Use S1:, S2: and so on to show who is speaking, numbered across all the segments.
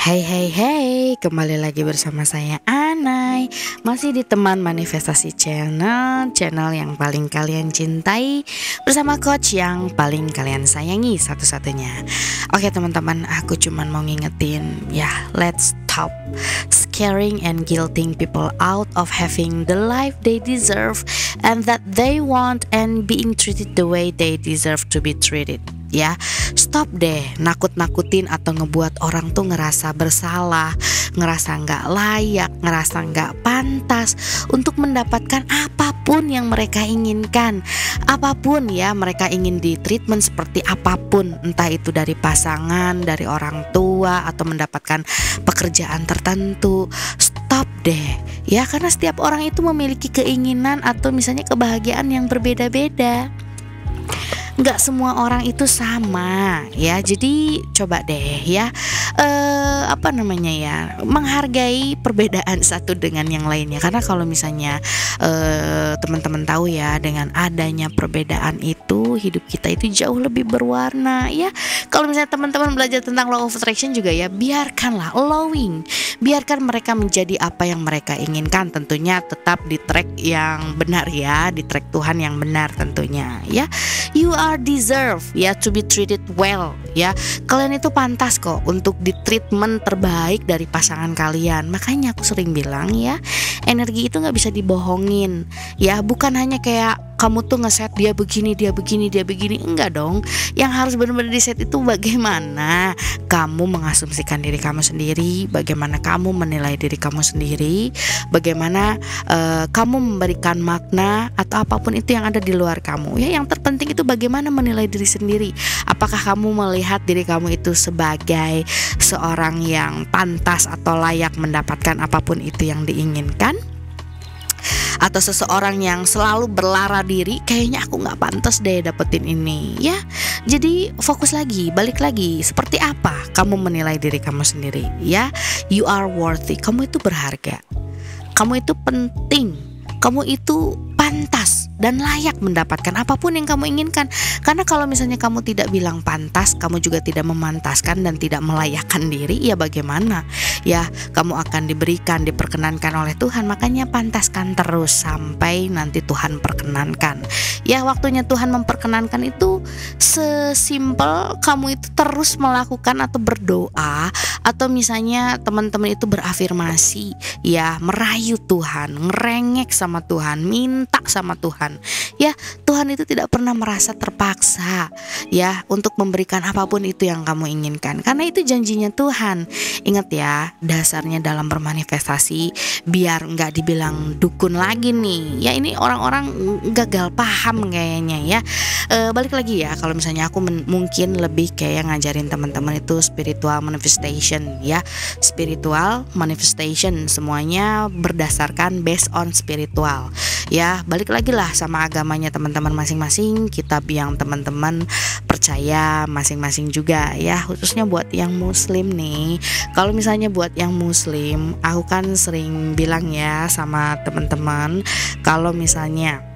S1: Hey hey hey, kembali lagi bersama saya Anai. Masih di Teman Manifestasi Channel yang paling kalian cintai, bersama coach yang paling kalian sayangi satu-satunya. Oke teman-teman, aku cuman mau ngingetin ya, let's stop scaring and guilting people out of having the life they deserve and that they want and being treated the way they deserve to be treated. Ya, stop deh nakut-nakutin atau ngebuat orang tuh ngerasa bersalah, ngerasa nggak layak, ngerasa nggak pantas untuk mendapatkan apapun yang mereka inginkan. Apapun ya, mereka ingin di treatment seperti apapun, entah itu dari pasangan, dari orang tua, atau mendapatkan pekerjaan tertentu. Stop deh ya, karena setiap orang itu memiliki keinginan atau misalnya kebahagiaan yang berbeda-beda. Nggak semua orang itu sama ya, jadi coba deh ya menghargai perbedaan satu dengan yang lainnya. Karena kalau misalnya teman-teman tahu ya, dengan adanya perbedaan itu hidup kita itu jauh lebih berwarna ya. Kalau misalnya teman-teman belajar tentang law of attraction juga ya, biarkanlah biarkan mereka menjadi apa yang mereka inginkan, tentunya tetap di track yang benar ya, di track Tuhan yang benar tentunya ya. You are deserve ya to be treated well ya. Kalian itu pantas kok untuk di treatment terbaik dari pasangan kalian. Makanya aku sering bilang ya, energi itu nggak bisa dibohongin ya. Bukan hanya kayak kamu tuh ngeset dia begini, enggak dong. Yang harus benar-benar di set itu bagaimana kamu mengasumsikan diri kamu sendiri, bagaimana kamu menilai diri kamu sendiri, bagaimana kamu memberikan makna atau apapun itu yang ada di luar kamu ya. Yang terpenting itu bagaimana menilai diri sendiri. Apakah kamu melihat diri kamu itu sebagai seorang yang pantas atau layak mendapatkan apapun itu yang diinginkan, atau seseorang yang selalu berlara diri, kayaknya aku gak pantas deh dapetin ini ya. Jadi fokus lagi, balik lagi, seperti apa kamu menilai diri kamu sendiri ya. You are worthy, kamu itu berharga, kamu itu penting, kamu itu pantas dan layak mendapatkan apapun yang kamu inginkan. Karena kalau misalnya kamu tidak bilang pantas, kamu juga tidak memantaskan dan tidak melayakkan diri, ya bagaimana ya kamu akan diberikan, diperkenankan oleh Tuhan. Makanya pantaskan terus sampai nanti Tuhan perkenankan ya. Waktunya Tuhan memperkenankan itu sesimpel kamu itu terus melakukan atau berdoa, atau misalnya teman-teman itu berafirmasi ya, merayu Tuhan, ngerengek sama Tuhan, minta sama Tuhan ya. Tuhan itu tidak pernah merasa terpaksa ya untuk memberikan apapun itu yang kamu inginkan, karena itu janjinya Tuhan. Ingat ya, dasarnya dalam bermanifestasi, biar nggak dibilang dukun lagi nih ya. Ini orang-orang gagal paham kayaknya ya. Balik lagi ya, kalau misalnya aku mungkin lebih kayak ngajarin teman-teman itu spiritual manifestation ya. Spiritual manifestation semuanya berdasarkan based on spiritual ya. Balik lagi lah sama agamanya teman-teman masing-masing, kitab yang teman-teman percaya masing-masing juga ya. Khususnya buat yang muslim nih, kalau misalnya buat yang muslim, aku kan sering bilang ya sama teman-teman, kalau misalnya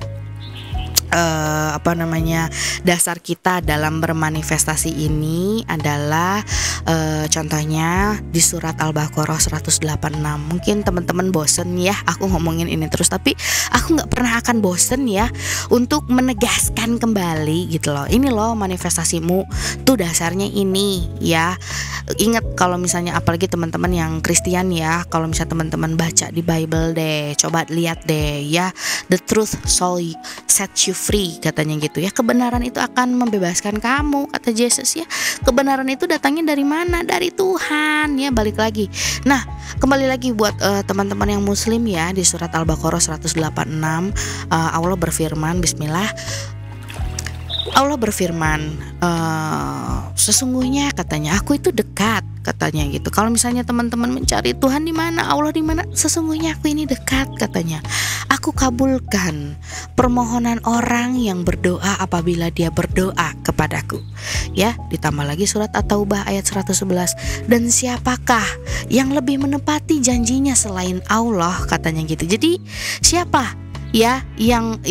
S1: dasar kita dalam bermanifestasi ini adalah contohnya di surat Al-Baqarah 186. Mungkin teman-teman bosen ya aku ngomongin ini terus, tapi aku gak pernah akan bosen ya untuk menegaskan kembali gitu loh. Ini loh manifestasimu tuh dasarnya ini ya. Ingat kalau misalnya apalagi teman-teman yang Kristen ya, kalau misalnya teman-teman baca di Bible deh, coba lihat deh ya, the truth shall set you free katanya gitu ya. Kebenaran itu akan membebaskan kamu, kata Yesus ya. Kebenaran itu datangnya dari mana? Dari Tuhan ya. Balik lagi. Nah, kembali lagi buat teman-teman yang muslim ya, di surat Al-Baqarah 186 Allah berfirman, bismillah. Allah berfirman, sesungguhnya katanya aku itu dekat, katanya gitu. Kalau misalnya teman-teman mencari Tuhan di mana, Allah di mana, sesungguhnya aku ini dekat katanya. Aku kabulkan permohonan orang yang berdoa apabila dia berdoa kepadaku. Ya, ditambah lagi surat At-Taubah ayat 111. Dan siapakah yang lebih menepati janjinya selain Allah, katanya gitu. Jadi siapa ya yang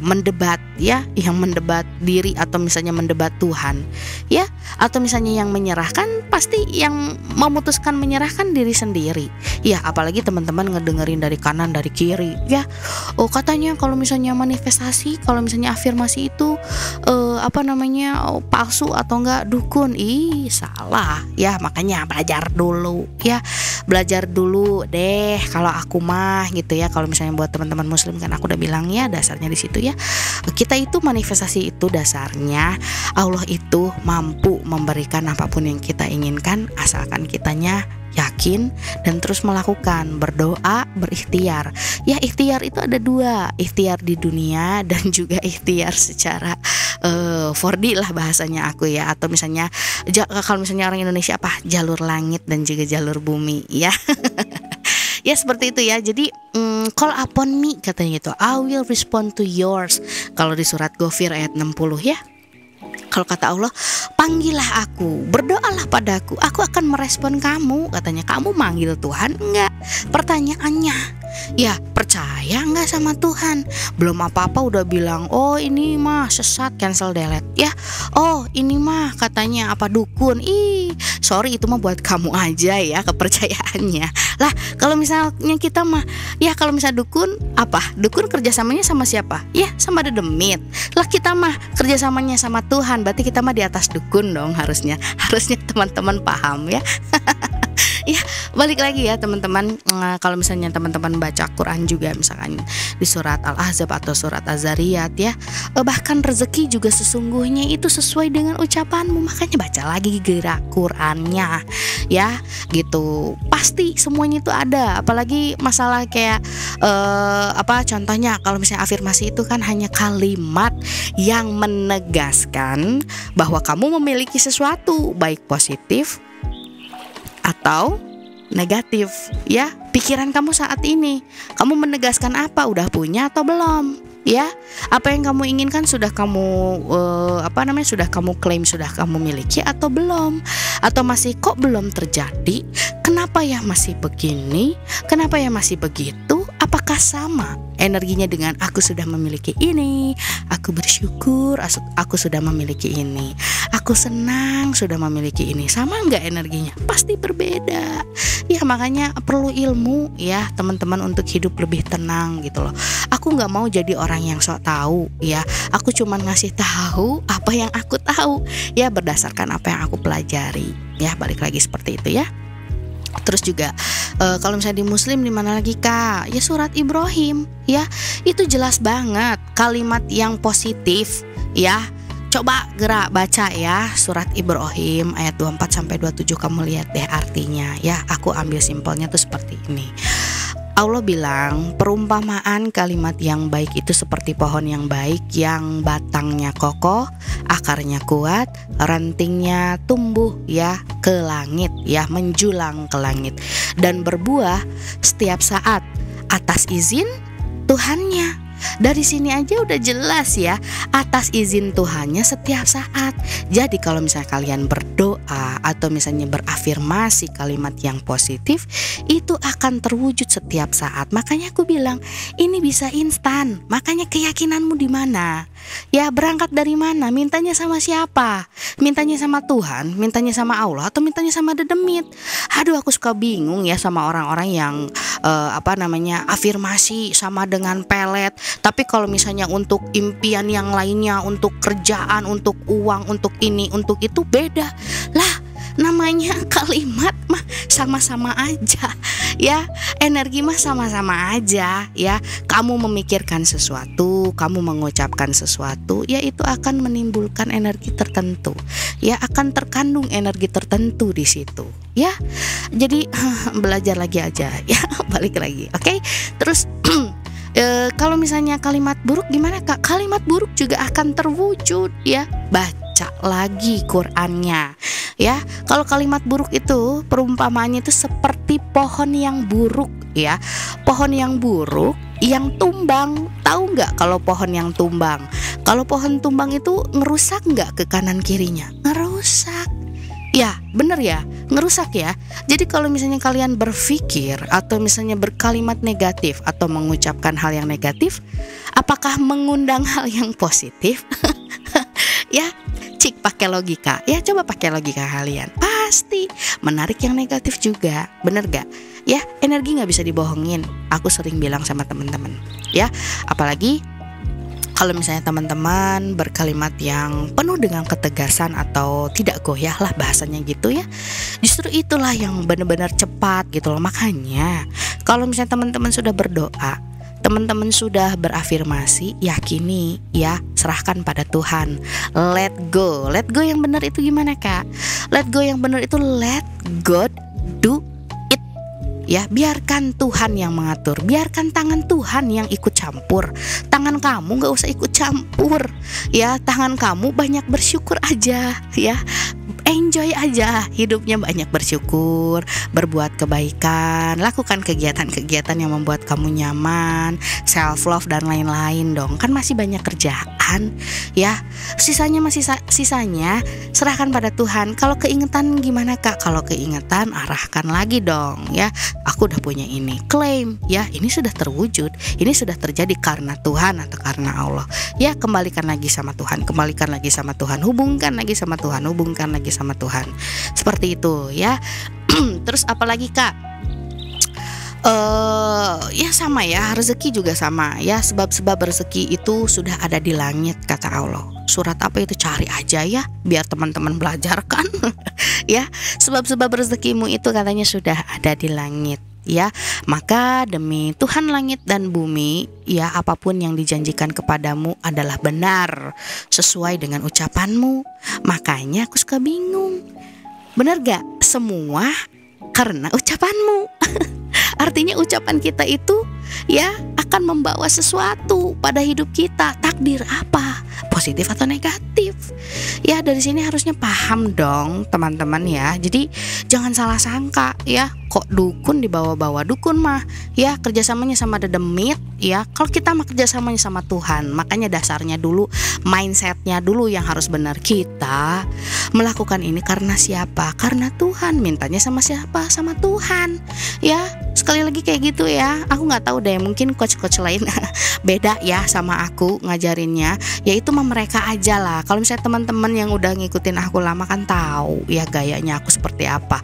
S1: mendebat ya, yang mendebat diri atau misalnya mendebat Tuhan ya? atau misalnya yang menyerahkan, pasti yang memutuskan menyerahkan diri sendiri. Ya, apalagi teman-teman ngedengerin dari kanan dari kiri ya. Oh, katanya kalau misalnya manifestasi, kalau misalnya afirmasi itu palsu atau enggak dukun. Ih, salah ya. Makanya belajar dulu ya. Belajar dulu deh kalau aku mah gitu ya. Kalau misalnya buat teman-teman muslim kan aku udah bilang ya, dasarnya di situ ya. Kita itu manifestasi itu dasarnya Allah itu mampu memberikan apapun yang kita inginkan asalkan kitanya yakin dan terus melakukan, berdoa, berikhtiar. Ya, ikhtiar itu ada dua, ikhtiar di dunia dan juga ikhtiar secara 4D lah bahasanya aku ya. Atau misalnya kalau misalnya orang Indonesia apa, jalur langit dan juga jalur bumi ya. Ya seperti itu ya. Jadi call upon me katanya gitu, I will respond to yours. Kalau di surat Ghafir ayat 60 ya. Kalau kata Allah, panggillah aku, berdoalah padaku, aku akan merespon kamu. Katanya, kamu manggil Tuhan enggak? Pertanyaannya, ya percaya enggak sama Tuhan? Belum apa-apa udah bilang, oh ini mah sesat, cancel delete ya. Oh ini mah katanya apa, dukun. Sorry, itu mah buat kamu aja ya kepercayaannya. Lah kalau misalnya kita mah, ya kalau misalnya dukun apa? Dukun kerjasamanya sama siapa? Ya sama The Demit. Lah kita mah kerjasamanya sama Tuhan. Berarti kita mah di atas dukun dong harusnya. Harusnya teman-teman paham ya. Ya balik lagi ya teman-teman, kalau misalnya teman-teman baca Quran juga misalkan di surat Al-Ahzab atau surat Az-Zariyat ya, bahkan rezeki juga sesungguhnya itu sesuai dengan ucapanmu. Makanya baca lagi gerak Qurannya ya gitu. Pasti semuanya itu ada. Apalagi masalah kayak contohnya kalau misalnya afirmasi itu kan hanya kalimat yang menegaskan bahwa kamu memiliki sesuatu, baik positif atau negatif ya. Pikiran kamu saat ini, kamu menegaskan apa? Udah punya atau belum ya? Apa yang kamu inginkan sudah kamu sudah kamu klaim, sudah kamu miliki atau belum? Atau masih kok belum terjadi? Kenapa ya masih begini? Kenapa ya masih begitu? Apakah sama energinya dengan aku sudah memiliki ini, aku bersyukur aku sudah memiliki ini, aku senang sudah memiliki ini? Sama enggak energinya? Pasti berbeda ya. Makanya perlu ilmu ya teman-teman untuk hidup lebih tenang gitu loh. Aku nggak mau jadi orang yang sok tahu ya. Aku cuman ngasih tahu apa yang aku tahu ya, berdasarkan apa yang aku pelajari ya. Balik lagi seperti itu ya. Terus juga kalau misalnya di Muslim di mana lagi Kak? Ya surat Ibrahim ya. Itu jelas banget kalimat yang positif ya. Coba gerak baca ya surat Ibrahim ayat 24 sampai 27, kamu lihat deh artinya ya. Aku ambil simpelnya tuh seperti ini. Allah bilang, perumpamaan kalimat yang baik itu seperti pohon yang baik yang batangnya kokoh, akarnya kuat, rantingnya tumbuh ya ke langit ya, menjulang ke langit dan berbuah setiap saat atas izin Tuhannya. Dari sini aja udah jelas ya, atas izin Tuhannya setiap saat. Jadi kalau misalnya kalian berdoa atau misalnya berafirmasi kalimat yang positif, itu akan terwujud setiap saat. Makanya aku bilang ini bisa instan. Makanya keyakinanmu di mana? Ya berangkat dari mana? Mintanya sama siapa? Mintanya sama Tuhan, mintanya sama Allah, atau mintanya sama The Demit? Aduh, aku suka bingung ya sama orang-orang yang afirmasi sama dengan pelet. Tapi kalau misalnya untuk impian yang lainnya, untuk kerjaan, untuk uang, untuk ini, untuk itu beda. Lah, namanya kalimat mah sama-sama aja ya. Energi mah sama-sama aja ya. Kamu memikirkan sesuatu, kamu mengucapkan sesuatu, ya itu akan menimbulkan energi tertentu. Ya akan terkandung energi tertentu di situ. Ya. Jadi belajar lagi aja ya, balik lagi. Oke? Terus kalau misalnya kalimat buruk gimana Kak? Kalimat buruk juga akan terwujud ya. Baca lagi Qur'annya ya. Kalau kalimat buruk itu perumpamaannya itu seperti pohon yang buruk ya. Pohon yang buruk yang tumbang. Tahu nggak kalau pohon yang tumbang? Kalau pohon tumbang itu ngerusak nggak ke kanan kirinya? Ngerusak. Ya bener ya, ngerusak ya. Jadi kalau misalnya kalian berpikir atau misalnya berkalimat negatif atau mengucapkan hal yang negatif, apakah mengundang hal yang positif? Ya Cik pakai logika. Ya coba pakai logika kalian. Pasti menarik yang negatif juga. Bener gak? Ya, energi gak bisa dibohongin. Aku sering bilang sama teman-teman. Ya, apalagi kalau misalnya teman-teman berkalimat yang penuh dengan ketegasan atau tidak goyah lah bahasanya gitu ya, justru itulah yang benar-benar cepat gitu loh. Makanya kalau misalnya teman-teman sudah berdoa, teman-teman sudah berafirmasi, yakini ya, serahkan pada Tuhan. Let go. Let go yang benar itu gimana Kak? Let go yang benar itu let God do it. Ya, biarkan Tuhan yang mengatur, biarkan tangan Tuhan yang ikut campur. Tangan kamu gak usah ikut campur. Ya, tangan kamu banyak bersyukur aja ya. Enjoy aja hidupnya, banyak bersyukur, berbuat kebaikan, lakukan kegiatan-kegiatan yang membuat kamu nyaman, self love dan lain-lain dong. Kan masih banyak kerjaan ya. Sisanya serahkan pada Tuhan. Kalau keingetan gimana Kak? Kalau keingetan arahkan lagi dong ya. Aku udah punya ini, klaim ya, ini sudah terwujud, ini sudah terjadi karena Tuhan atau karena Allah. Ya, kembalikan lagi sama Tuhan, kembalikan lagi sama Tuhan, hubungkan lagi sama Tuhan, hubungkan lagi sama Tuhan. Seperti itu ya. Terus apalagi Kak? Ya sama ya, rezeki juga sama ya. Sebab-sebab rezeki itu sudah ada di langit kata Allah. Surat apa itu, cari aja ya, biar teman-teman belajar kan. Ya, sebab-sebab rezekimu itu katanya sudah ada di langit ya. Maka demi Tuhan langit dan bumi ya, apapun yang dijanjikan kepadamu adalah benar sesuai dengan ucapanmu. Makanya aku suka bingung, bener gak? Semua karena ucapanmu. Artinya ucapan kita itu ya akan membawa sesuatu pada hidup kita. Takdir apa? Positif atau negatif? Ya, dari sini harusnya paham dong teman-teman ya. Jadi jangan salah sangka ya. Kok dukun dibawa-bawa? Dukun mah ya kerjasamanya sama dedemit ya. Kalau kita mah kerjasamanya sama Tuhan. Makanya dasarnya dulu, mindsetnya dulu yang harus benar. Kita melakukan ini karena siapa? Karena Tuhan. Mintanya sama siapa? Sama Tuhan ya. Sekali lagi kayak gitu ya. Aku gak tahu deh, mungkin coach-coach lain beda ya sama aku ngajarinnya. Yaitu mah mereka aja lah. Kalau misalnya teman-teman yang udah ngikutin aku lama kan tahu ya gayanya aku seperti apa.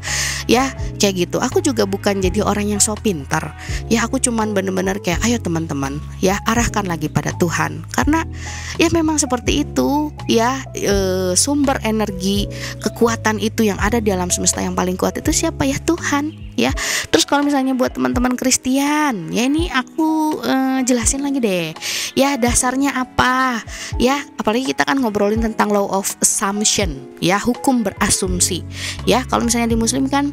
S1: Ya kayak gitu. Aku juga bukan jadi orang yang so pintar. Ya aku cuman bener-bener kayak ayo teman-teman ya, arahkan lagi pada Tuhan. Karena ya memang seperti itu ya, sumber energi kekuatan itu yang ada di alam semesta yang paling kuat itu siapa ya? Tuhan ya. Terus kalau misalnya buat teman-teman Kristen ya, ini aku jelasin lagi deh ya, dasarnya apa ya. Apalagi kita kan ngobrolin tentang law of assumption ya, hukum berasumsi ya. Kalau misalnya di Muslim kan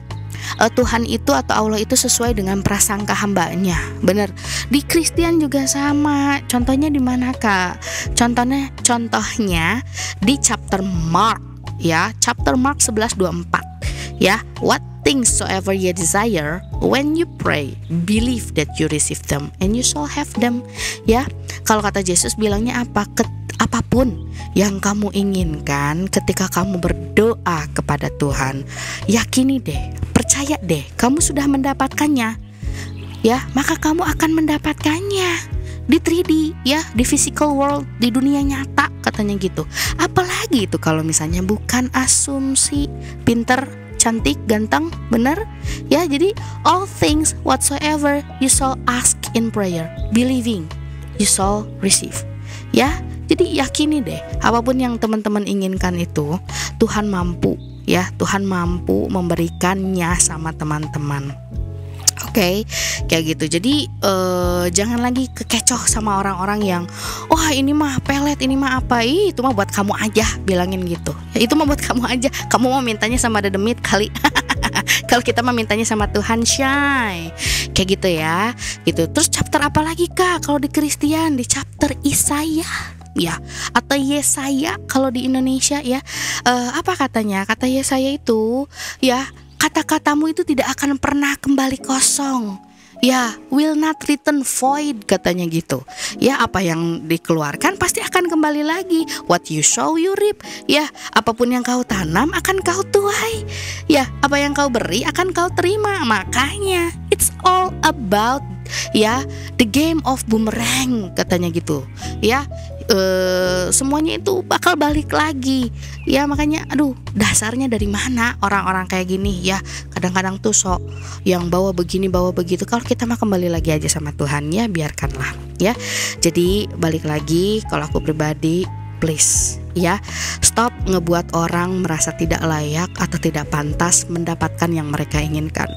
S1: Tuhan itu atau Allah itu sesuai dengan prasangka hambanya. Bener. Di Kristen juga sama. Contohnya di mana Kak? Contohnya di chapter Mark ya, chapter Mark 11:24 ya. What things soever you desire when you pray, believe that you receive them and you shall have them ya. Kalau kata Yesus bilangnya apa? Apapun yang kamu inginkan ketika kamu berdoa kepada Tuhan, yakini deh, percaya deh, kamu sudah mendapatkannya ya, maka kamu akan mendapatkannya di 3D ya, di physical world, di dunia nyata katanya gitu. Apalagi itu kalau misalnya bukan asumsi. Pinter, cantik, ganteng, bener ya. Jadi all things whatsoever you shall ask in prayer, believing you shall receive ya. Jadi yakini deh, apapun yang teman-teman inginkan itu Tuhan mampu ya, Tuhan mampu memberikannya sama teman-teman. Oke, kayak gitu. Jadi jangan lagi kekecoh sama orang-orang yang wah ini mah pelet, ini mah apa, itu mah buat kamu aja, bilangin gitu ya, itu mah buat kamu aja, kamu mau mintanya sama dedemit kali. Kalau kita mah mintanya sama Tuhan, shy kayak gitu ya gitu. Terus chapter apa lagi Kak kalau di Kristen? Di chapter Isaiah ya, atau Yesaya kalau di Indonesia ya. Apa katanya? Kata Yesaya itu ya, kata-katamu itu tidak akan pernah kembali kosong ya, will not return void katanya gitu ya. Apa yang dikeluarkan pasti akan kembali lagi. What you sow you reap ya. Apapun yang kau tanam akan kau tuai ya, apa yang kau beri akan kau terima. Makanya it's all about ya the game of boomerang katanya gitu ya. semuanya itu bakal balik lagi ya. Makanya aduh, dasarnya dari mana orang-orang kayak gini ya. Kadang-kadang tuh sok yang bawa begini bawa begitu. Kalau kita mah kembali lagi aja sama Tuhan ya, biarkanlah ya. Jadi balik lagi, kalau aku pribadi, please ya, stop ngebuat orang merasa tidak layak atau tidak pantas mendapatkan yang mereka inginkan.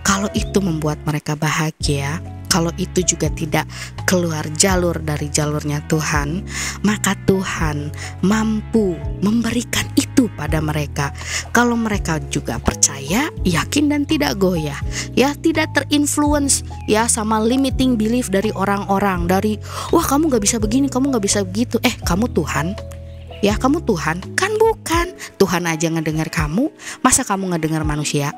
S1: Kalau itu membuat mereka bahagia, kalau itu juga tidak keluar jalur dari jalurnya Tuhan, maka Tuhan mampu memberikan itu pada mereka. Kalau mereka juga percaya, yakin dan tidak goyah, ya, tidak terinfluence ya sama limiting belief dari orang-orang, dari wah kamu gak bisa begini, kamu gak bisa begitu. Kamu Tuhan? Ya kamu Tuhan? Kan bukan. Tuhan aja ngedengar kamu, masa kamu ngedengar manusia?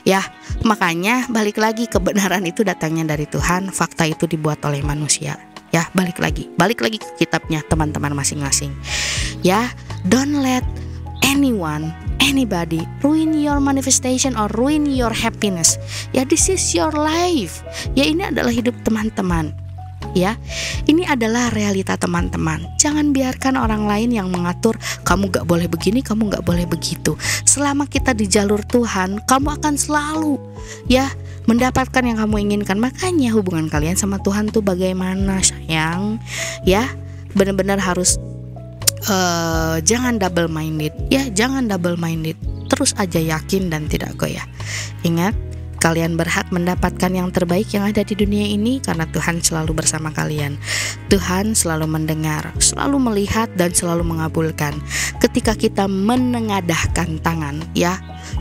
S1: Ya, makanya balik lagi, kebenaran itu datangnya dari Tuhan, fakta itu dibuat oleh manusia. Ya, balik lagi ke kitabnya teman-teman masing-masing. Ya, don't let anyone, anybody ruin your manifestation or ruin your happiness. Ya, this is your life. Ya, ini adalah hidup teman-teman. Ya, ini adalah realita teman-teman. Jangan biarkan orang lain yang mengatur kamu gak boleh begini, kamu gak boleh begitu. Selama kita di jalur Tuhan, kamu akan selalu ya mendapatkan yang kamu inginkan. Makanya hubungan kalian sama Tuhan tuh bagaimana sayang? Ya, benar-benar harus jangan double minded. Ya, jangan double minded. Terus aja yakin dan tidak goyah. Ingat, kalian berhak mendapatkan yang terbaik yang ada di dunia ini karena Tuhan selalu bersama kalian. Tuhan selalu mendengar, selalu melihat dan selalu mengabulkan. Ketika kita menengadahkan tangan, ya,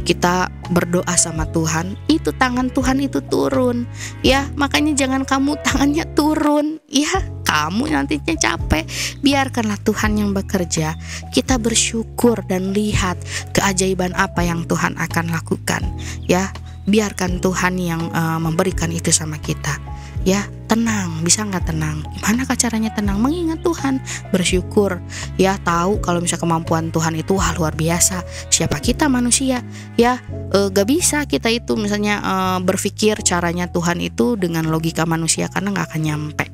S1: kita berdoa sama Tuhan, itu tangan Tuhan itu turun. Ya, makanya jangan kamu tangannya turun, ya. Kamu nantinya capek. Biarkanlah Tuhan yang bekerja. Kita bersyukur dan lihat keajaiban apa yang Tuhan akan lakukan, ya. Biarkan Tuhan yang memberikan itu sama kita. Ya, tenang. Bisa gak tenang? Gimana caranya tenang? Mengingat Tuhan, bersyukur. Ya, tahu kalau misalnya kemampuan Tuhan itu wah luar biasa. Siapa kita manusia? Ya, gak bisa kita itu misalnya berpikir caranya Tuhan itu dengan logika manusia, karena gak akan nyampe.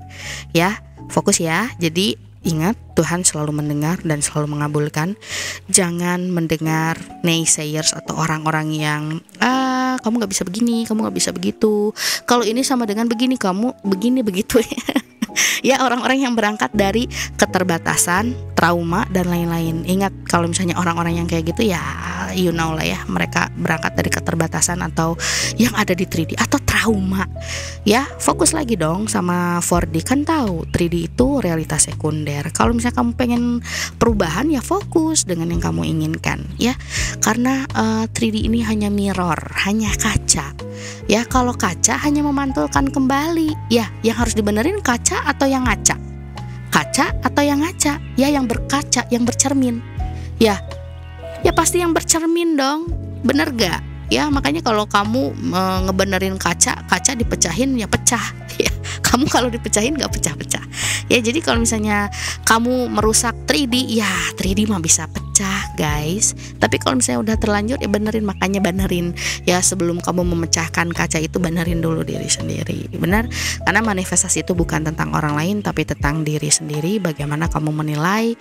S1: Ya, fokus ya. Jadi ingat, Tuhan selalu mendengar dan selalu mengabulkan. Jangan mendengar naysayers atau orang-orang yang kamu gak bisa begini, kamu gak bisa begitu, kalau ini sama dengan begini, kamu begini begitu. Ya, orang-orang yang berangkat dari keterbatasan, trauma dan lain-lain. Ingat, kalau misalnya orang-orang yang kayak gitu, ya you know lah ya, mereka berangkat dari keterbatasan atau yang ada di 3D atau trauma. Ya, fokus lagi dong sama 4D. Kan tahu 3D itu realitas sekunder. Kalau misalnya kamu pengen perubahan, ya fokus dengan yang kamu inginkan, ya. Karena 3D ini hanya mirror, hanya kaca. Ya, kalau kaca hanya memantulkan kembali. Ya, yang harus dibenerin kaca atau yang ngaca? Kaca atau yang ngaca? Ya, yang berkaca, yang bercermin. Ya pasti yang bercermin dong. Bener gak? Ya, makanya kalau kamu ngebenerin kaca dipecahin, ya pecah. Ya, kamu kalau dipecahin gak pecah-pecah. Ya, jadi kalau misalnya kamu merusak 3D, ya 3D mah bisa pecah guys. Tapi kalau misalnya udah terlanjur, ya benerin. Makanya benerin ya, sebelum kamu memecahkan kaca itu, benerin dulu diri sendiri. Benar? Karena manifestasi itu bukan tentang orang lain, tapi tentang diri sendiri. Bagaimana kamu menilai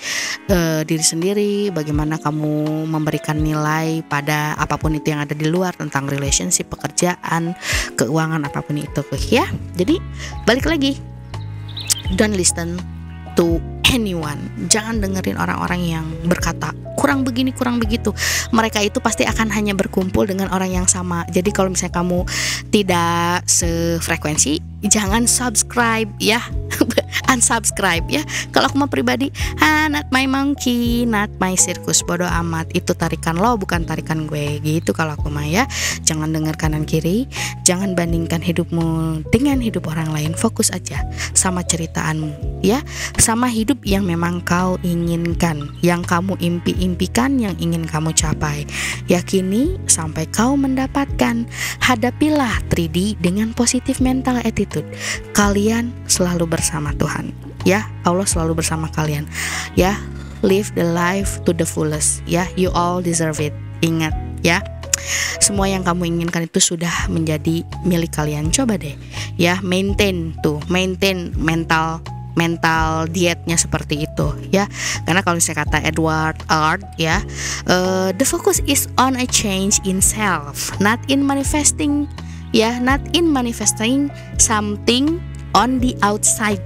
S1: diri sendiri, bagaimana kamu memberikan nilai pada apapun itu yang ada di luar, tentang relationship, pekerjaan, keuangan, apapun itu ya. Jadi balik lagi, don't listen to anyone. Jangan dengerin orang-orang yang berkata kurang begini, kurang begitu. Mereka itu pasti akan hanya berkumpul dengan orang yang sama. Jadi kalau misalnya kamu tidak sefrekuensi, jangan subscribe ya. Unsubscribe ya. Kalau aku mah pribadi, not my monkey, not my circus, bodo amat. Itu tarikan lo, bukan tarikan gue. Gitu kalau aku mah ya. Jangan dengar kanan kiri. Jangan bandingkan hidupmu dengan hidup orang lain. Fokus aja sama ceritaanmu ya, sama hidup yang memang kau inginkan, yang kamu impikan, yang ingin kamu capai. Yakini sampai kau mendapatkan. Hadapilah 3D dengan positif mental attitude. Kalian selalu bersama Tuhan ya. Allah selalu bersama kalian ya. Live the life to the fullest ya. You all deserve it. Ingat ya, semua yang kamu inginkan itu sudah menjadi milik kalian. Coba deh ya, maintain mental mental dietnya seperti itu ya. Karena kalau misalnya kata Edward Art ya, the focus is on a change in self, not in manifesting something on the outside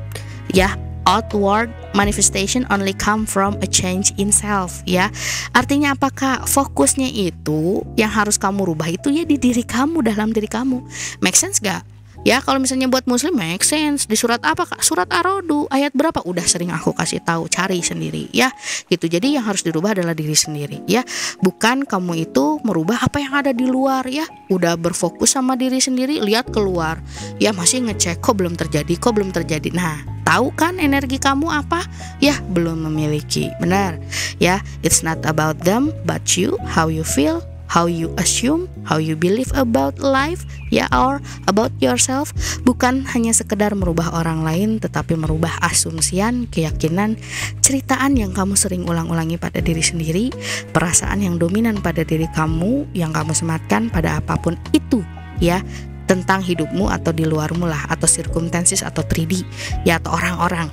S1: ya. Outward manifestation only come from a change in self ya. Artinya apakah fokusnya itu yang harus kamu rubah itu ya di diri kamu, dalam diri kamu. Make sense gak? Ya kalau misalnya buat muslim make sense. Di surat apa Kak? Surat Ar-Ra'd ayat berapa? Udah sering aku kasih tahu, cari sendiri ya. Gitu. Jadi yang harus dirubah adalah diri sendiri ya. Bukan kamu itu merubah apa yang ada di luar ya. Udah berfokus sama diri sendiri, lihat keluar. Ya masih ngecek kok belum terjadi. Nah, tahu kan energi kamu apa? Ya, belum memiliki. Benar. Ya, it's not about them but you, how you feel, how you assume, how you believe about life, ya, or about yourself. Bukan hanya sekedar merubah orang lain, tetapi merubah asumsian, keyakinan, ceritaan yang kamu sering ulang-ulangi pada diri sendiri, perasaan yang dominan pada diri kamu, yang kamu sematkan pada apapun itu, ya, tentang hidupmu atau di luarmu lah, atau circumstances atau 3D, ya, atau orang-orang.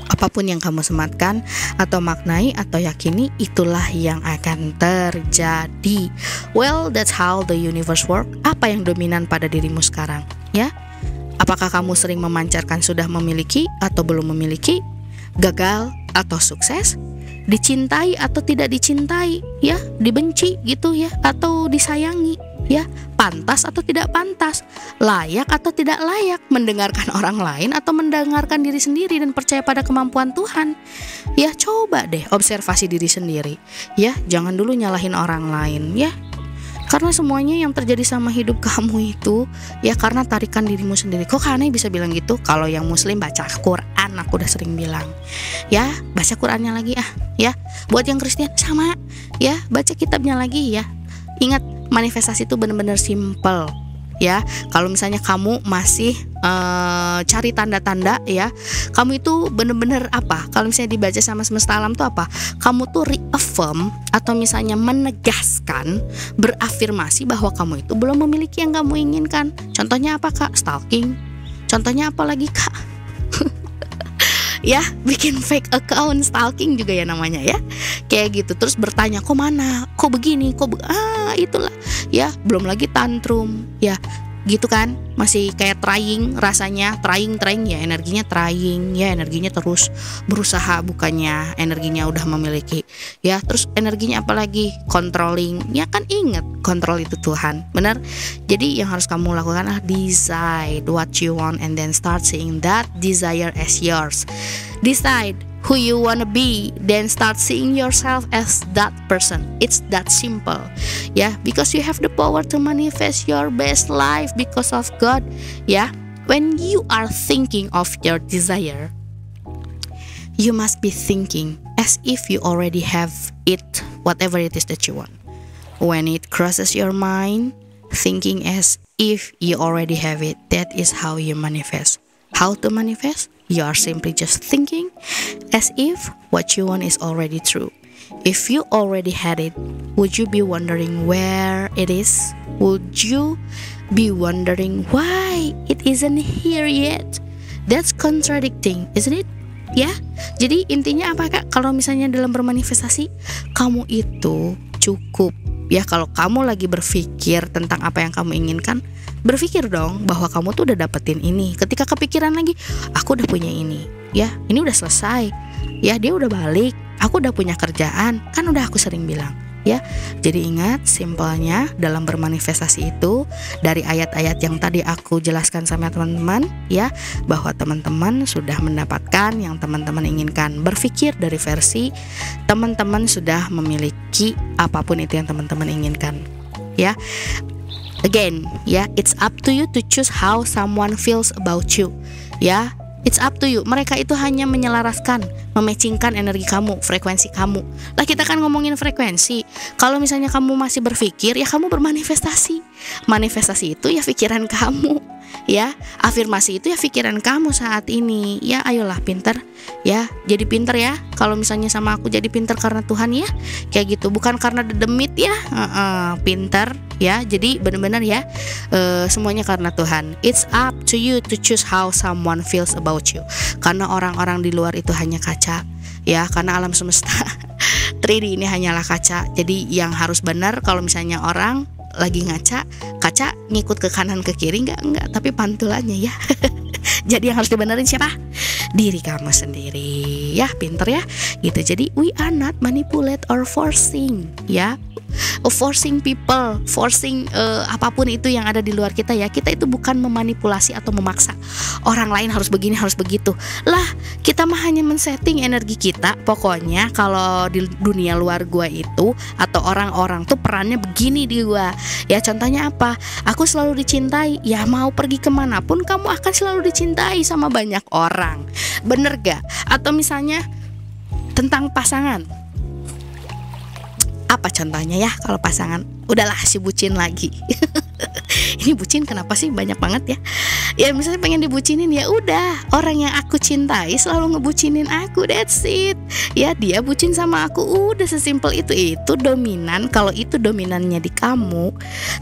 S1: Apapun yang kamu sematkan atau maknai atau yakini, itulah yang akan terjadi. Well, that's how the universe work. Apa yang dominan pada dirimu sekarang, ya? Apakah kamu sering memancarkan sudah memiliki atau belum memiliki, gagal atau sukses, dicintai atau tidak dicintai, ya, dibenci gitu ya, atau disayangi, ya, pantas atau tidak pantas, layak atau tidak layak, mendengarkan orang lain atau mendengarkan diri sendiri dan percaya pada kemampuan Tuhan. Ya, coba deh observasi diri sendiri, ya, jangan dulu nyalahin orang lain, ya. Karena semuanya yang terjadi sama hidup kamu itu ya karena tarikan dirimu sendiri. Kok Kak Anai bisa bilang gitu? Kalau yang muslim baca Quran, aku udah sering bilang. Ya, baca Qurannya lagi ya. Buat yang Kristen sama, ya, baca kitabnya lagi ya. Ingat, manifestasi itu benar-benar simple. Ya, kalau misalnya kamu masih cari tanda-tanda ya, kamu itu benar-benar apa? Kalau misalnya dibaca sama semesta alam tuh apa? Kamu tuh reaffirm atau misalnya menegaskan, berafirmasi bahwa kamu itu belum memiliki yang kamu inginkan. Contohnya apa Kak? Stalking. Contohnya apa lagi Kak? Ya, bikin fake account, stalking juga ya namanya ya. Kayak gitu, terus bertanya, kok mana? Kok begini? Itulah. Ya, belum lagi tantrum. Ya, gitu kan, masih kayak trying rasanya, trying ya, energinya trying ya, energinya terus berusaha, bukannya energinya udah memiliki ya. Terus energinya apalagi controlling ya, kan inget kontrol itu Tuhan, benar. Jadi yang harus kamu lakukan adalah decide what you want and then start seeing that desire as yours. Decide who you wanna be, then start seeing yourself as that person. It's that simple, yeah. Because you have the power to manifest your best life because of God, yeah. When you are thinking of your desire, you must be thinking as if you already have it, whatever it is that you want. When it crosses your mind, thinking as if you already have it, that is how you manifest. How to manifest? You are simply just thinking as if what you want is already true. If you already had it, would you be wondering where it is? Would you be wondering why it isn't here yet? That's contradicting, isn't it? Ya, jadi intinya apa Kak? Kalau misalnya dalam bermanifestasi, kamu itu cukup ya, kalau kamu lagi berpikir tentang apa yang kamu inginkan, berpikir dong bahwa kamu tuh udah dapetin ini. Ketika kepikiran lagi, aku udah punya ini, ya, ini udah selesai, ya, dia udah balik, aku udah punya kerjaan, kan udah aku sering bilang, ya. Jadi ingat, simpelnya dalam bermanifestasi itu dari ayat-ayat yang tadi aku jelaskan sama teman-teman, ya, bahwa teman-teman sudah mendapatkan yang teman-teman inginkan. Berpikir dari versi teman-teman sudah memiliki apapun itu yang teman-teman inginkan, ya. Again, ya, it's up to you to choose how someone feels about you, ya. It's up to you. Mereka itu hanya menyelaraskan, mematchingkan energi kamu, frekuensi kamu. Lah, kita kan ngomongin frekuensi. Kalau misalnya kamu masih berpikir, ya kamu bermanifestasi. Manifestasi itu ya pikiran kamu, ya. Afirmasi itu ya pikiran kamu saat ini. Ya, ayolah pinter, ya. Jadi pinter ya. Kalau misalnya sama aku jadi pinter karena Tuhan ya. Kayak gitu, bukan karena dedemit ya. Pinter ya. Jadi benar-benar ya, semuanya karena Tuhan. It's up to you to choose how someone feels about you. Karena orang-orang di luar itu hanya kaca, ya. Karena alam semesta 3D ini hanyalah kaca. Jadi yang harus benar kalau misalnya orang lagi ngaca, kaca ngikut ke kanan ke kiri enggak, tapi pantulannya ya. Jadi yang harus dibenerin siapa? Diri kamu sendiri, ya. Pinter ya gitu. Jadi we are not manipulate or forcing, ya. Forcing people, forcing apapun itu yang ada di luar kita, ya. Kita itu bukan memanipulasi atau memaksa orang lain harus begini harus begitu lah. Kita mah hanya men-setting energi kita. Pokoknya kalau di dunia luar gua itu atau orang-orang tuh perannya begini di gua, ya. Contohnya apa? Aku selalu dicintai, ya. Mau pergi kemanapun kamu akan selalu dicintai sama banyak orang, bener gak? Atau misalnya tentang pasangan, apa contohnya ya? Kalau pasangan, udahlah si bucin lagi. Ini bucin kenapa sih banyak banget ya? Ya misalnya pengen dibucinin, ya udah, orang yang aku cintai selalu ngebucinin aku, that's it. Ya dia bucin sama aku, udah sesimpel itu. Itu dominan. Kalau itu dominannya di kamu,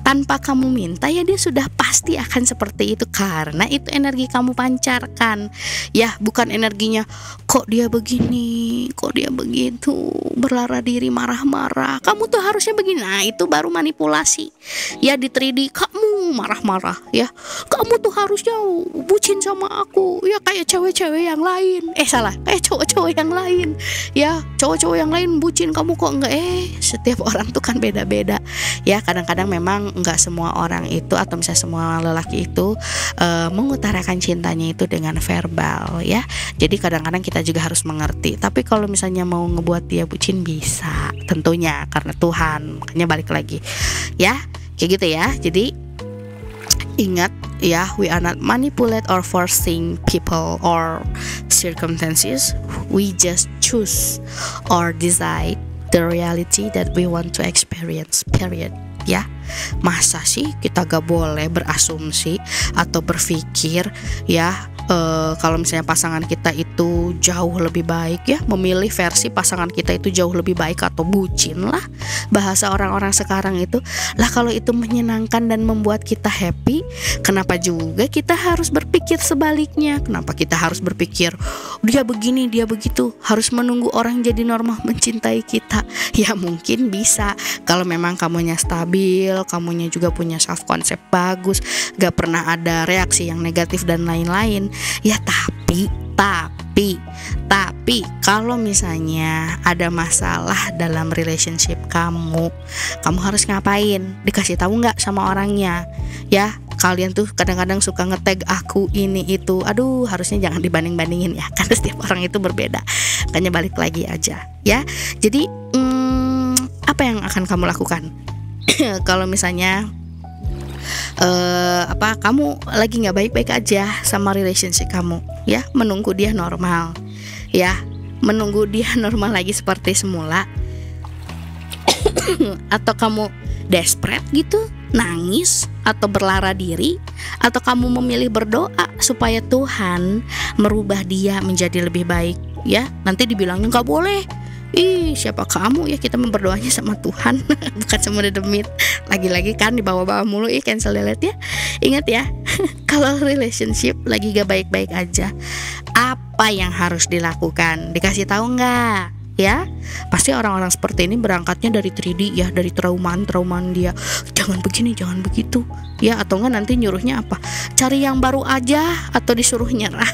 S1: tanpa kamu minta, ya dia sudah pasti akan seperti itu. Karena itu energi kamu pancarkan, ya. Bukan energinya kok dia begini, kok dia begitu, berlara diri, marah-marah, kamu tuh harusnya begini. Nah itu baru manipulasi, ya. Di 3D kamu marah-marah, ya. Kamu tuh harusnya bucin sama aku, ya, kayak cewek-cewek yang lain. Salah, kayak cowok-cowok yang lain, ya. Cowok-cowok yang lain bucin, kamu kok enggak? Setiap orang tuh kan beda-beda, ya. Kadang-kadang memang enggak semua orang itu atau misalnya semua lelaki itu mengutarakan cintanya itu dengan verbal, ya. Jadi kadang-kadang kita juga harus mengerti. Tapi kalau misalnya mau ngebuat dia bucin bisa, tentunya karena Tuhan. Makanya balik lagi, ya, kayak gitu ya. Jadi ingat ya, we are not manipulate or forcing people or circumstances. We just choose or decide the reality that we want to experience, period, ya. Masa sih kita gak boleh berasumsi atau berpikir, ya, kalau misalnya pasangan kita itu jauh lebih baik, ya, memilih versi pasangan kita itu jauh lebih baik atau bucin lah, bahasa orang-orang sekarang itu lah. Kalau itu menyenangkan dan membuat kita happy, kenapa juga kita harus berpikir sebaliknya? Kenapa kita harus berpikir dia begini, dia begitu, harus menunggu orang jadi normal mencintai kita? Ya mungkin bisa kalau memang kamunya stabil, kamunya juga punya self concept bagus, gak pernah ada reaksi yang negatif dan lain-lain, ya. Tapi kalau misalnya ada masalah dalam relationship kamu harus ngapain? Dikasih tahu nggak sama orangnya, ya. Kalian tuh kadang-kadang suka nge-tag aku ini itu, aduh, harusnya jangan dibanding-bandingin, ya, karena setiap orang itu berbeda. Makanya balik lagi aja, ya. Jadi apa yang akan kamu lakukan kalau misalnya kamu lagi nggak baik-baik aja sama relationship kamu, ya? Menunggu dia normal, ya, menunggu dia normal lagi seperti semula, atau kamu desperate gitu, nangis atau berlara diri, atau kamu memilih berdoa supaya Tuhan merubah dia menjadi lebih baik, ya? Nanti dibilangnya nggak boleh. Siapa kamu, ya? Kita berdoanya sama Tuhan, bukan sama demit. Lagi-lagi kan dibawa-bawa mulu, cancel delete, ya. Ingat ya, kalau relationship lagi gak baik-baik aja, apa yang harus dilakukan? Dikasih tahu nggak? Ya, pasti orang-orang seperti ini berangkatnya dari 3D, ya, dari traumaan dia. Jangan begini, jangan begitu, ya. Atau enggak nanti nyuruhnya apa? Cari yang baru aja, atau disuruh nyerah.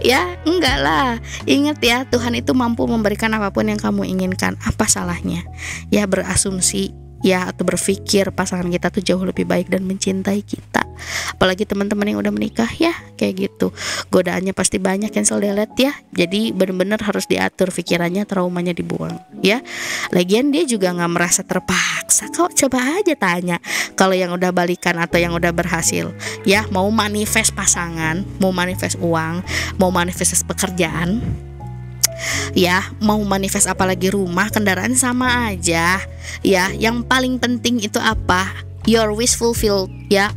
S1: Ya, enggak lah. Ingat ya, Tuhan itu mampu memberikan apapun yang kamu inginkan. Apa salahnya, ya, berasumsi, ya, atau berpikir pasangan kita tuh jauh lebih baik dan mencintai kita. Apalagi teman-teman yang udah menikah, ya, kayak gitu. Godaannya pasti banyak, cancel delete, ya. Jadi benar-benar harus diatur pikirannya, traumanya dibuang, ya. Lagian dia juga nggak merasa terpaksa kok. Coba aja tanya kalau yang udah balikan atau yang udah berhasil, ya, mau manifest pasangan, mau manifest uang, mau manifest pekerjaan, ya, mau manifest apalagi rumah, kendaraan, sama aja, ya. Yang paling penting itu apa? Your wish fulfilled, ya.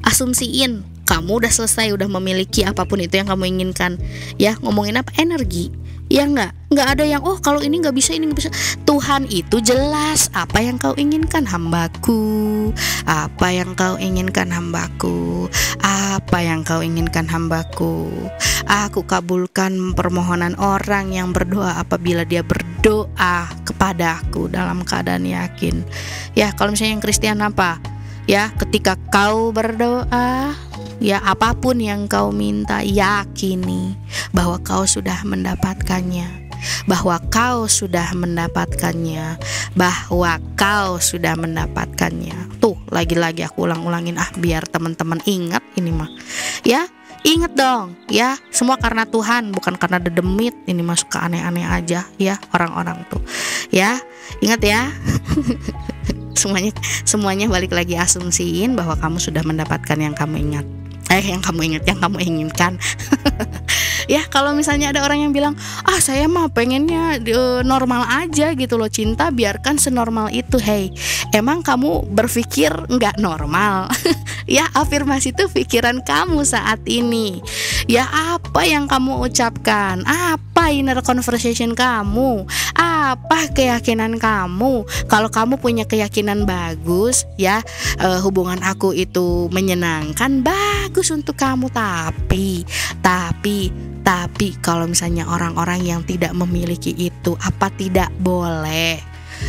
S1: Asumsiin kamu udah selesai, udah memiliki apapun itu yang kamu inginkan, ya. Ngomongin apa? Energi, Ya nggak ada yang oh kalau ini nggak bisa, ini nggak bisa. Tuhan itu jelas apa yang kau inginkan hambaku, apa yang kau inginkan hambaku, apa yang kau inginkan hambaku. Aku kabulkan permohonan orang yang berdoa apabila dia berdoa kepadaku dalam keadaan yakin. Ya kalau misalnya yang Kristen apa? Ya ketika kau berdoa, ya apapun yang kau minta, yakini bahwa kau sudah mendapatkannya, bahwa kau sudah mendapatkannya, bahwa kau sudah mendapatkannya. Tuh lagi-lagi aku ulang-ulangin biar teman-teman ingat ini mah. Ya ingat dong ya, semua karena Tuhan, bukan karena dedemit. Ini masuk ke aneh-aneh aja ya orang-orang tuh. Ya ingat ya. Semuanya balik lagi asumsiin bahwa kamu sudah mendapatkan yang kamu ingat. Yang kamu inginkan. Ya kalau misalnya ada orang yang bilang saya mah pengennya normal aja gitu loh, cinta biarkan senormal itu. Hey, emang kamu berpikir nggak normal? Ya afirmasi itu pikiran kamu saat ini. Ya apa yang kamu ucapkan, apa inner conversation kamu, apa keyakinan kamu. Kalau kamu punya keyakinan bagus ya, hubungan aku itu menyenangkan, bagus untuk kamu. Tapi kalau misalnya orang-orang yang tidak memiliki itu, apa tidak boleh?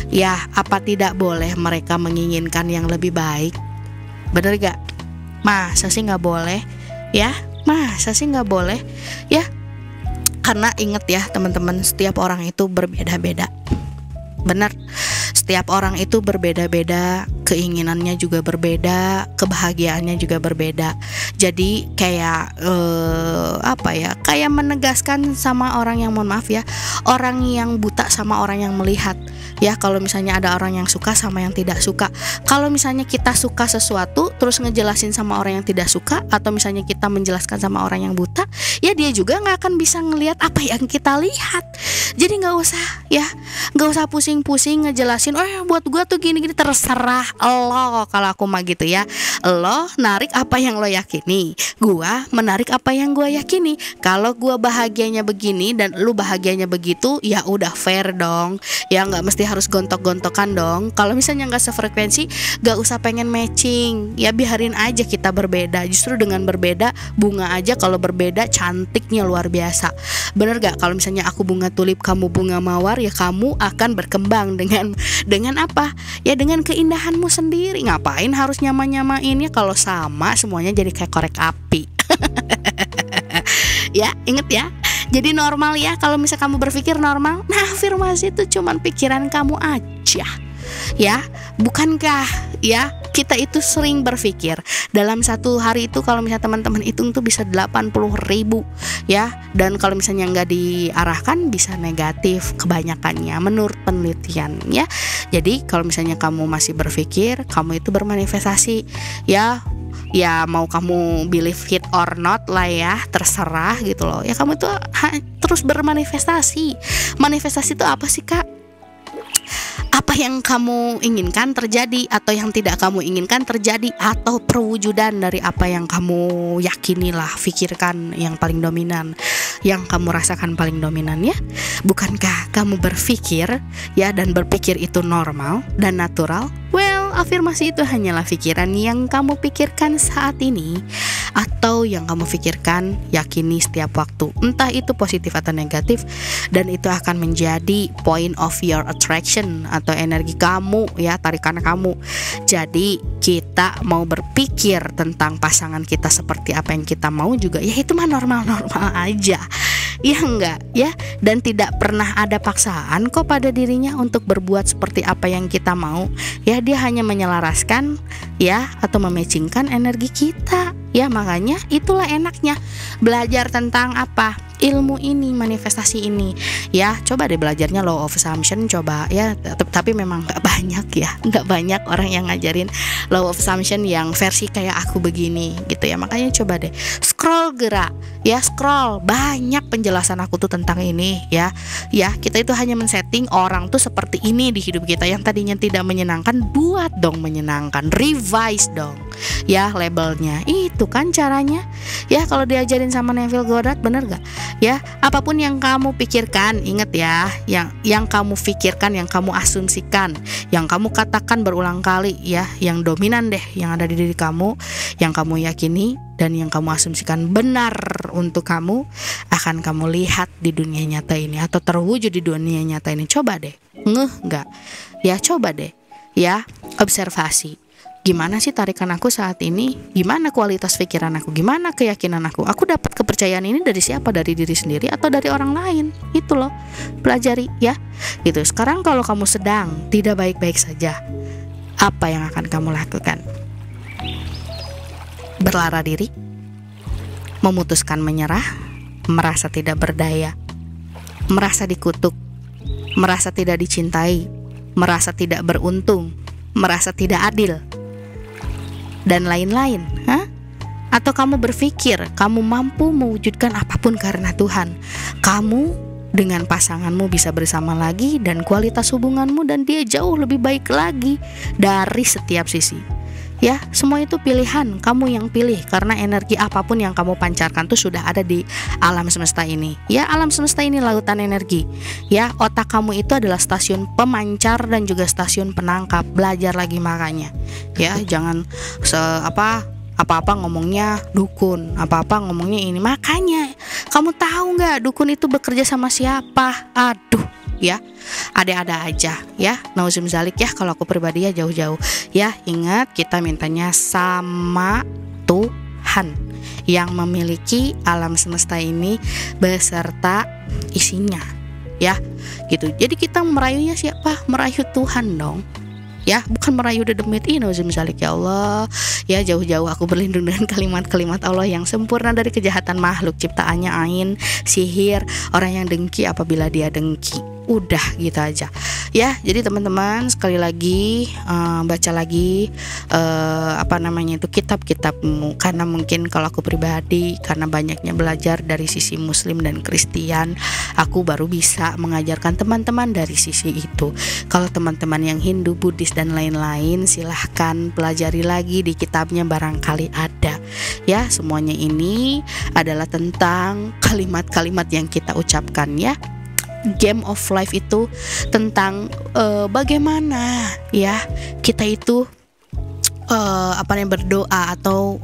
S1: Ya, apa tidak boleh mereka menginginkan yang lebih baik? Bener gak? Masa sih gak boleh? Ya, masa sih gak boleh? Ya, karena inget ya teman-teman, setiap orang itu berbeda-beda. Bener, setiap orang itu berbeda-beda, keinginannya juga berbeda, kebahagiaannya juga berbeda. Jadi kayak kayak menegaskan sama orang yang, mohon maaf ya, orang yang buta sama orang yang melihat. Ya kalau misalnya ada orang yang suka sama yang tidak suka. Kalau misalnya kita suka sesuatu terus ngejelasin sama orang yang tidak suka, atau misalnya kita menjelaskan sama orang yang buta, ya dia juga nggak akan bisa ngelihat apa yang kita lihat. Jadi nggak usah pusing-pusing ngejelasin. Buat gua tuh gini-gini, terserah lo. Kalau aku mah gitu ya, lo narik apa yang lo yakini, gua menarik apa yang gua yakini. Kalau gua bahagianya begini dan lu bahagianya begitu, ya udah fair dong. Ya nggak mesti harus gontok-gontokan dong. Kalau misalnya nggak sefrekuensi, nggak usah pengen matching. Ya biarin aja kita berbeda. Justru dengan berbeda, bunga aja kalau berbeda cantiknya luar biasa. Bener gak? Kalau misalnya aku bunga tulip, kamu bunga mawar, ya kamu akan berkembang dengan apa? Ya dengan keindahanmu sendiri. Ngapain harus nyama-nyamain ya? Kalau sama semuanya jadi kayak korek api. Ya inget ya. Jadi normal ya, kalau misalnya kamu berpikir normal. Nah afirmasi itu cuman pikiran kamu aja. Ya, bukankah ya kita itu sering berpikir dalam satu hari itu, kalau misalnya teman-teman hitung tuh bisa 80.000 ya. Dan kalau misalnya nggak diarahkan bisa negatif kebanyakannya menurut penelitian ya. Jadi kalau misalnya kamu masih berpikir, kamu itu bermanifestasi ya. Ya mau kamu believe it or not lah ya, terserah gitu loh. Ya kamu tuh terus bermanifestasi. Manifestasi itu apa sih Kak? Apa yang kamu inginkan terjadi, atau yang tidak kamu inginkan terjadi, atau perwujudan dari apa yang kamu yakini lah, pikirkan yang paling dominan, yang kamu rasakan paling dominan ya. Bukankah kamu berpikir ya, dan berpikir itu normal dan natural? Well, afirmasi itu hanyalah pikiran yang kamu pikirkan saat ini, atau yang kamu pikirkan yakini setiap waktu, entah itu positif atau negatif. Dan itu akan menjadi point of your attraction, atau energi kamu ya, tarikan kamu. Jadi kita mau berpikir tentang pasangan kita seperti apa yang kita mau juga, ya itu mah normal-normal aja. Ya enggak ya, dan tidak pernah ada paksaan kok pada dirinya untuk berbuat seperti apa yang kita mau ya. Dia hanya menyelaraskan ya, atau mematchingkan energi kita ya. Makanya itulah enaknya belajar tentang apa, ilmu ini, manifestasi ini ya. Coba deh belajarnya law of assumption, coba ya. Tapi memang nggak banyak ya, nggak banyak orang yang ngajarin law of assumption yang versi kayak aku begini gitu ya. Makanya coba deh scroll scroll gerak, ya scroll, banyak penjelasan aku tuh tentang ini ya. Ya, kita itu hanya men-setting orang tuh seperti ini di hidup kita, yang tadinya tidak menyenangkan, buat dong menyenangkan, revise dong ya labelnya. Itu kan caranya ya, kalau diajarin sama Neville Goddard, bener gak? Ya, apapun yang kamu pikirkan, inget ya, yang kamu pikirkan, yang kamu asumsikan, yang kamu katakan berulang kali ya, yang dominan deh, yang ada di diri kamu, yang kamu yakini dan yang kamu asumsikan benar untuk kamu, akan kamu lihat di dunia nyata ini atau terwujud di dunia nyata ini. Coba deh, nggak? Ya coba deh ya, observasi. Gimana sih tarikan aku saat ini? Gimana kualitas pikiran aku? Gimana keyakinan aku? Aku dapat kepercayaan ini dari siapa? Dari diri sendiri atau dari orang lain? Itu loh, pelajari ya. Gitu. Sekarang kalau kamu sedang tidak baik-baik saja, apa yang akan kamu lakukan? Berlara diri, memutuskan menyerah, merasa tidak berdaya, merasa dikutuk, merasa tidak dicintai, merasa tidak beruntung, merasa tidak adil, dan lain-lain. Atau kamu berpikir kamu mampu mewujudkan apapun karena Tuhan, kamu dengan pasanganmu bisa bersama lagi dan kualitas hubunganmu dan dia jauh lebih baik lagi dari setiap sisi. Ya, semua itu pilihan, kamu yang pilih, karena energi apapun yang kamu pancarkan tuh sudah ada di alam semesta ini. Ya, alam semesta ini lautan energi. Ya, otak kamu itu adalah stasiun pemancar dan juga stasiun penangkap. Belajar lagi makanya. Ya, jangan apa-apa ngomongnya dukun, apa-apa ngomongnya ini. Makanya, kamu tahu nggak dukun itu bekerja sama siapa? Aduh, ya, ada-ada aja ya. Nauzum zalik ya, kalau aku pribadi ya jauh-jauh. Ya, ingat kita mintanya sama Tuhan yang memiliki alam semesta ini beserta isinya. Ya, gitu. Jadi kita merayunya siapa? Merayu Tuhan dong. Ya, bukan merayu dedemit. Nauzum zalik ya Allah. Ya, jauh-jauh aku berlindung dengan kalimat-kalimat Allah yang sempurna dari kejahatan makhluk ciptaannya, ain, sihir, orang yang dengki apabila dia dengki. Udah gitu aja ya. Jadi teman-teman sekali lagi baca lagi itu kitab-kitabmu, karena mungkin kalau aku pribadi, karena banyaknya belajar dari sisi Muslim dan Kristen, aku baru bisa mengajarkan teman-teman dari sisi itu. Kalau teman-teman yang Hindu, Buddhis dan lain-lain, silahkan pelajari lagi di kitabnya, barangkali ada ya. Semuanya ini adalah tentang kalimat-kalimat yang kita ucapkan ya. Game of life itu tentang bagaimana ya kita itu berdoa atau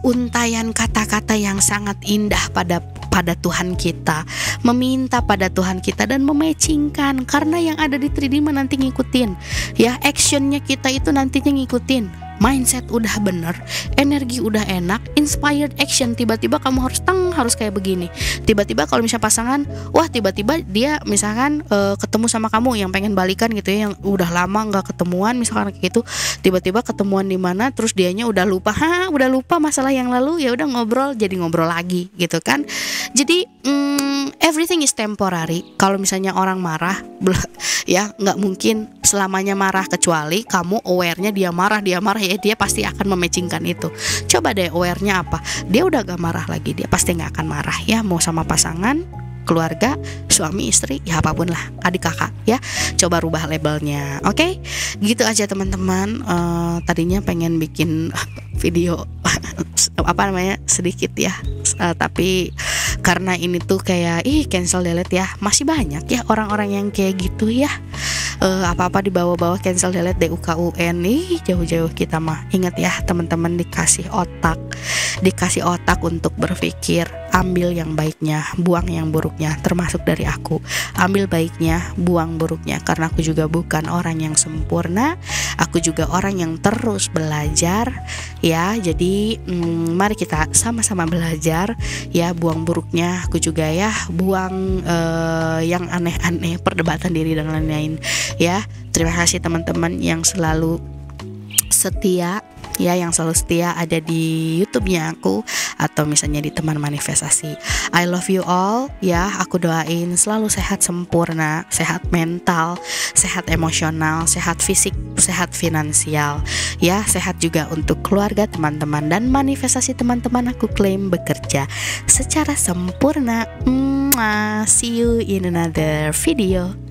S1: untayan kata-kata yang sangat indah pada Tuhan kita, meminta pada Tuhan kita dan mematchingkan, karena yang ada di 3D nanti ngikutin ya, actionnya kita itu nantinya ngikutin. Mindset udah bener, energi udah enak, inspired action, tiba-tiba kamu harus kayak begini. Tiba-tiba kalau misalnya pasangan, wah tiba-tiba dia misalkan ketemu sama kamu yang pengen balikan gitu ya, yang udah lama nggak ketemuan misalkan kayak gitu, tiba-tiba ketemuan di mana, terus dianya udah lupa masalah yang lalu, ya udah jadi ngobrol lagi gitu kan. Jadi everything is temporary. Kalau misalnya orang marah ya nggak mungkin selamanya marah, kecuali kamu awarenya dia marah ya, dia pasti akan mematchingkan itu. Coba deh awarenya apa, dia udah gak marah lagi, dia pasti gak akan marah ya, mau sama pasangan, keluarga, suami, istri, ya apapun lah, adik kakak ya. Coba rubah labelnya. Oke, gitu aja teman-teman. Tadinya pengen bikin video sedikit ya, tapi karena ini tuh kayak cancel delete ya, masih banyak ya orang-orang yang kayak gitu ya. Apa-apa dibawa-bawa cancel delete DUKUN nih, jauh-jauh kita mah. Ingat ya teman-teman, dikasih otak untuk berpikir, ambil yang baiknya, buang yang buruknya, termasuk dari aku. Ambil baiknya, buang buruknya, karena aku juga bukan orang yang sempurna, aku juga orang yang terus belajar ya. Jadi mari kita sama-sama belajar ya, buang buruknya, aku juga ya, buang yang aneh-aneh, perdebatan diri dan lain-lain ya. Terima kasih teman-teman yang selalu setia ya, yang selalu setia ada di YouTube-nya aku atau misalnya di teman manifestasi. I love you all ya. Aku doain selalu sehat sempurna, sehat mental, sehat emosional, sehat fisik, sehat finansial ya, sehat juga untuk keluarga, teman-teman, dan manifestasi teman-teman aku klaim bekerja secara sempurna. See you in another video.